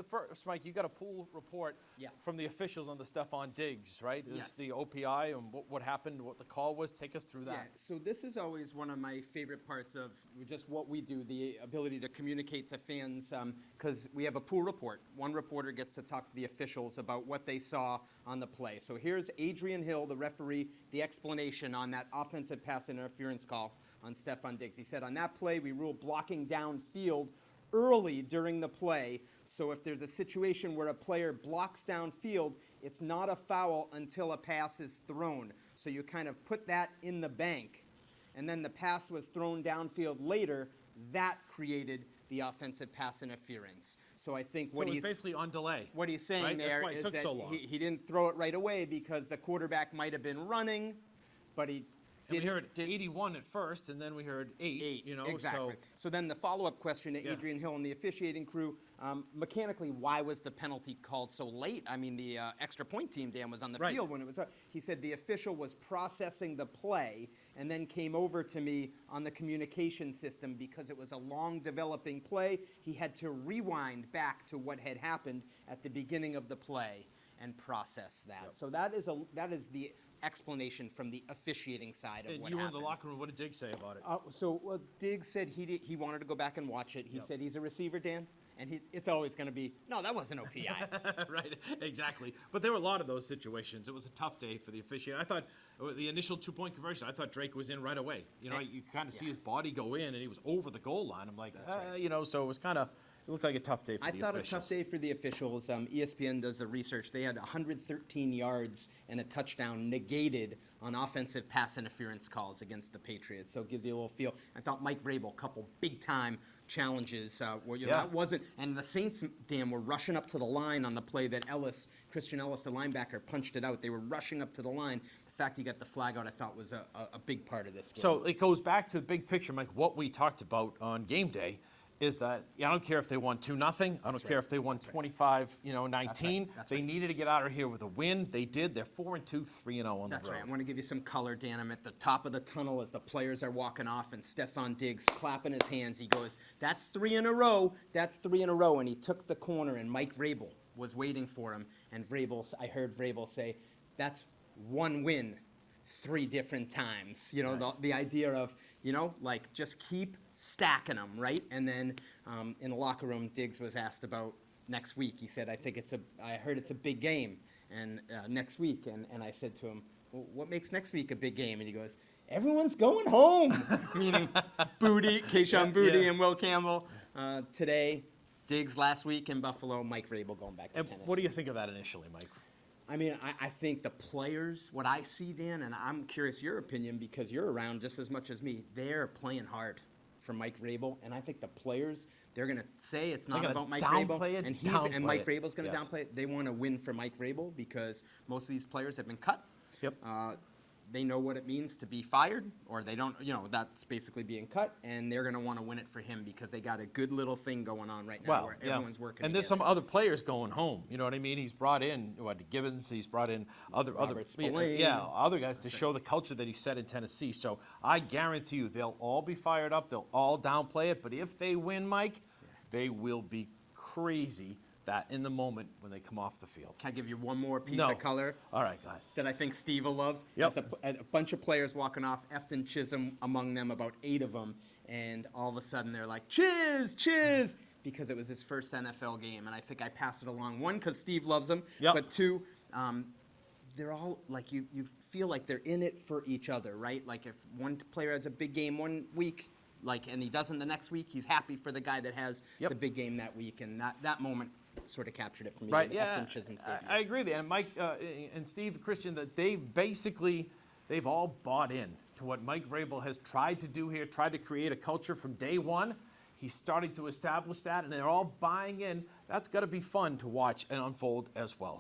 first, Mike, you got a pool report from the officials on the Stephon Diggs, right? Yes. The OPI and what happened, what the call was. Take us through that. Yeah, so this is always one of my favorite parts of just what we do, the ability to communicate to fans, because we have a pool report. One reporter gets to talk to the officials about what they saw on the play. So here's Adrian Hill, the referee, the explanation on that offensive pass interference call on Stephon Diggs. He said, on that play, we ruled blocking downfield early during the play. So if there's a situation where a player blocks downfield, it's not a foul until a pass is thrown. So you kind of put that in the bank. And then the pass was thrown downfield later. That created the offensive pass interference. So I think what he's basically on delay. What he's saying there That's why it took that so long. He didn't throw it right away because the quarterback might have been running, but he we heard 81 at first, and then we heard 8. Exactly. So then the follow-up question to Adrian Hill and the officiating crew, mechanically, why was the penalty called so late? I mean, the extra point team, Dan, was on the field when it was up. He said the official was processing the play and then came over to me on the communication system because it was a long developing play. He had to rewind back to what had happened at the beginning of the play and process that. So that is the explanation from the officiating side of what happened. And you were in the locker room. What did Diggs say about it? Diggs said he wanted to go back and watch it. He said he's a receiver, Dan, and it's always going to be, no, that wasn't OPI. Right, exactly. But there were a lot of those situations. It was a tough day for the officiating. I thought the initial 2-point conversion, I thought Drake was in right away. You kind of see his body go in, and he was over the goal line. I'm like, so it was kind of. It looked like a tough day for the officials. I thought a tough day for the officials. ESPN does the research. They had 113 yards and a touchdown negated on offensive pass interference calls against the Patriots. So it gives you a little feel. I thought Mike Vrabel, a couple big-time challenges where that wasn't. And the Saints, Dan, were rushing up to the line on the play that Christian Ellis, the linebacker, punched it out. They were rushing up to the line. The fact he got the flag out, I thought, was a big part of this game. So it goes back to the big picture, Mike, what we talked about on game day. Is that I don't care if they won 2-0. I don't care if they won 25-19. They needed to get out of here with a win. They did. They're 4-2, 3-0 on the road. That's right. I want to give you some color, Dan. I'm at the top of the tunnel as the players are walking off, and Stephon Diggs clapping his hands. He goes, "That's 3 in a row. That's 3 in a row." And he took the corner, and Mike Vrabel was waiting for him. And I heard Vrabel say, "That's 1 win 3 different times." Nice. The idea of just keep stacking them, right? And then in the locker room, Diggs was asked about next week. He said, I heard it's a big game and next week. And I said to him, well, what makes next week a big game? And he goes, everyone's going home. Meaning Kayshon Boutte and Will Campbell today, Diggs last week in Buffalo, Mike Vrabel going back to Tennessee. What do you think of that initially, Mike? I mean, I think the players, what I see, Dan, and I'm curious your opinion because you're around just as much as me, they're playing hard for Mike Vrabel, and I think the players, they're going to say it's not about Mike Vrabel, and Mike Vrabel's going to downplay it. They want to win for Mike Vrabel because most of these players have been cut. Yep. They know what it means to be fired, or they don't, that's basically being cut, and they're going to want to win it for him because they got a good little thing going on right now where everyone's working And there's some other players going home, you know what I mean? He's brought in, Gibbons, he's brought in other guys to show the culture that he set in Tennessee. So I guarantee you they'll all be fired up, they'll all downplay it, but if they win, Mike, they will be crazy that in the moment when they come off the field. Can I give you one more piece of color? All right, go ahead. That I think Steve will love. Yep. A bunch of players walking off, Efton Chisholm among them, about 8 of them, and all of a sudden they're like, chiz, because it was his first NFL game, and I think I passed it along. 1, because Steve loves them, but 2, they're all like, you feel like they're in it for each other, right? Like if one player has a big game one week, and he doesn't the next week, he's happy for the guy that has the big game that week, and that moment sort of captured it for me. Right, yeah, I agree there. And Mike and Steve, Christian, that they've all bought in to what Mike Vrabel has tried to do here, tried to create a culture from day one. He's starting to establish that, and they're all buying in. That's got to be fun to watch and unfold as well.